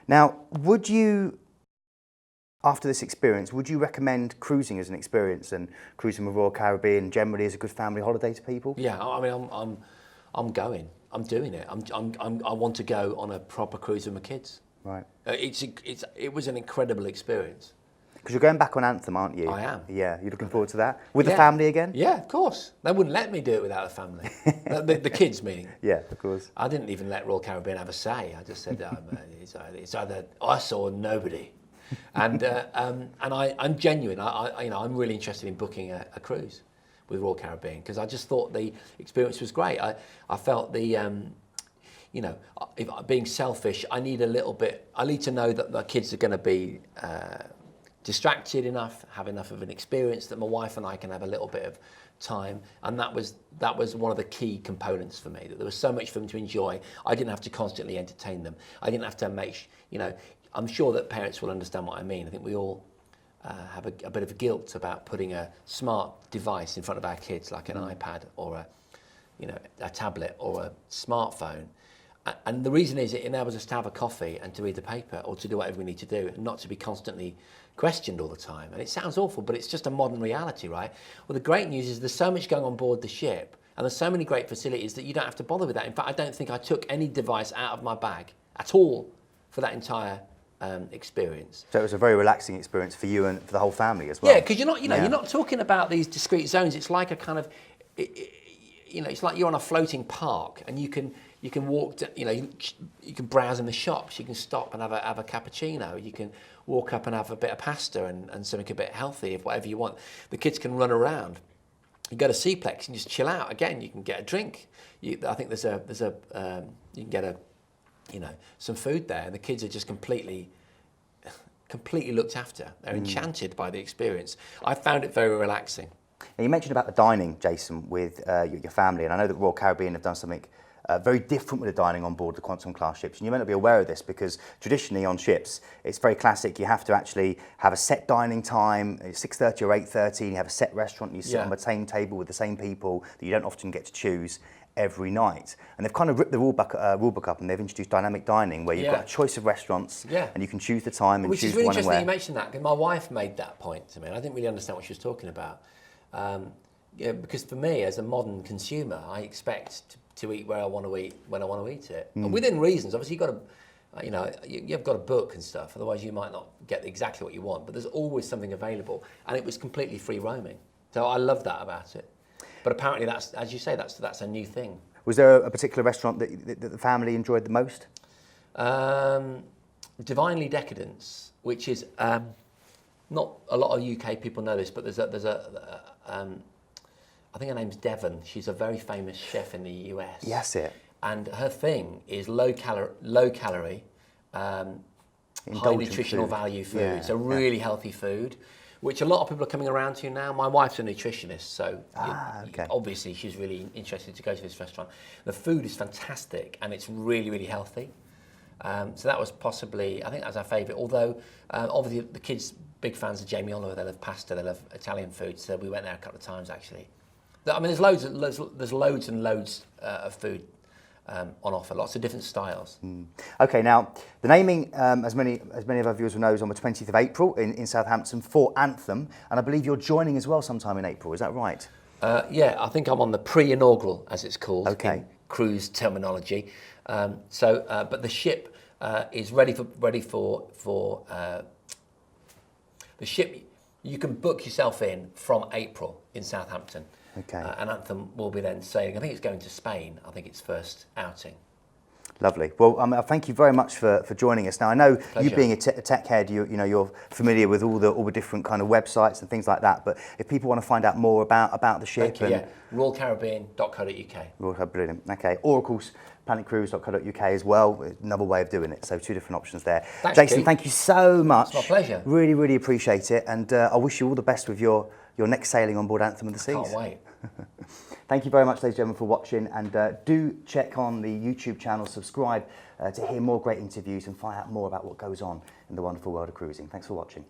Now, would you, after this experience, would you recommend cruising as an experience and cruising with Royal Caribbean generally as a good family holiday to people? Yeah, I mean, I'm going. I'm doing it. I want to go on a proper cruise with my kids. Right. It was an incredible experience. Because you're going back on Anthem, aren't you? I am. Yeah, you're looking forward to that? With the family again? Yeah, of course. They wouldn't let me do it without the family. the kids, meaning. Yeah, of course. I didn't even let Royal Caribbean have a say. I just said, it's either us or nobody. And I'm genuine. I'm really interested in booking a cruise with Royal Caribbean because I just thought the experience was great. I felt being selfish, I need to know that the kids are going to be distracted enough, have enough of an experience that my wife and I can have a little bit of time, and that was one of the key components for me, that there was so much for them to enjoy. I didn't have to constantly entertain them. I didn't have to I'm sure that parents will understand what I mean. I think we all have a bit of guilt about putting a smart device in front of our kids, like an iPad or a tablet or a smartphone. And the reason is it enables us to have a coffee and to read the paper or to do whatever we need to do and not to be constantly questioned all the time. And it sounds awful, but it's just a modern reality, right? Well, the great news is there's so much going on board the ship and there's so many great facilities that you don't have to bother with that. In fact, I don't think I took any device out of my bag at all for that entire experience. So it was a very relaxing experience for you and for the whole family as well. Yeah, because you're not talking about these discrete zones. It's like a kind of, it's like you're on a floating park and you can walk, you can browse in the shops, you can stop and have a cappuccino, you can walk up and have a bit of pasta and something a bit healthy, if whatever you want. The kids can run around. You go to Seaplex and just chill out. Again, you can get a drink. I think you can get some food there, and the kids are just completely looked after. They're enchanted by the experience. I found it very relaxing. Now, you mentioned about the dining, Jason, with your family, and I know that Royal Caribbean have done something very different with the dining on board the Quantum class ships. And you may not be aware of this because traditionally on ships, it's very classic. You have to actually have a set dining time, 6:30 or 8:30, and you have a set restaurant, and you sit on the same table with the same people that you don't often get to choose every night. And they've kind of ripped the rule book up, and they've introduced dynamic dining where you've got a choice of restaurants and you can choose the time and Which choose is really when and interesting where. you mentioned that, because my wife made that point to me, and I didn't really understand what she was talking about. Because for me, as a modern consumer, I expect to eat where I want to eat when I want to eat it, and within reasons. Obviously, you've got to book and stuff. Otherwise, you might not get exactly what you want. But there's always something available, and it was completely free roaming. So I love that about it. But apparently, that's, as you say, that's a new thing. Was there a particular restaurant that the family enjoyed the most? Divinely Decadence, which is not a lot of UK people know this, but there's a I think her name's Devon. She's a very famous chef in the US. Yes, it. And her thing is low calorie, high nutritional value food. Yeah, so really healthy food, which a lot of people are coming around to now. My wife's a nutritionist, so obviously she's really interested to go to this restaurant. The food is fantastic and it's really, really healthy. So that was possibly, I think that was our favourite. Although obviously the kids, big fans of Jamie Oliver, they love pasta, they love Italian food. So we went there a couple of times actually. I mean, there's loads and loads of food on offer, lots of different styles. Okay, now the naming, as many of our viewers will know, is on the 20th of April in Southampton for Anthem, and I believe you're joining as well sometime in April. Is that right? Yeah, I think I'm on the pre-inaugural, as it's called, in cruise terminology. But the ship is ready for the ship. You can book yourself in from April in Southampton. Okay. And Anthem will be then sailing. I think it's going to Spain. I think it's first outing. Lovely. Well, thank you very much for joining us. Now, I know you being a tech head, you're familiar with all the different kind of websites and things like that. But if people want to find out more about the ship, royalcaribbean.co.uk. Royal Brilliant. Okay. Or of course, planetcruise.co.uk as well. Another way of doing it. So two different options there. Thanks, Jason, Keith. thank you so much. It's my pleasure. Really, really appreciate it, and I wish you all the best with your next sailing on board Anthem of the Seas. Can't wait. Thank you very much, ladies and gentlemen, for watching, and do check on the YouTube channel, subscribe to hear more great interviews and find out more about what goes on in the wonderful world of cruising. Thanks for watching.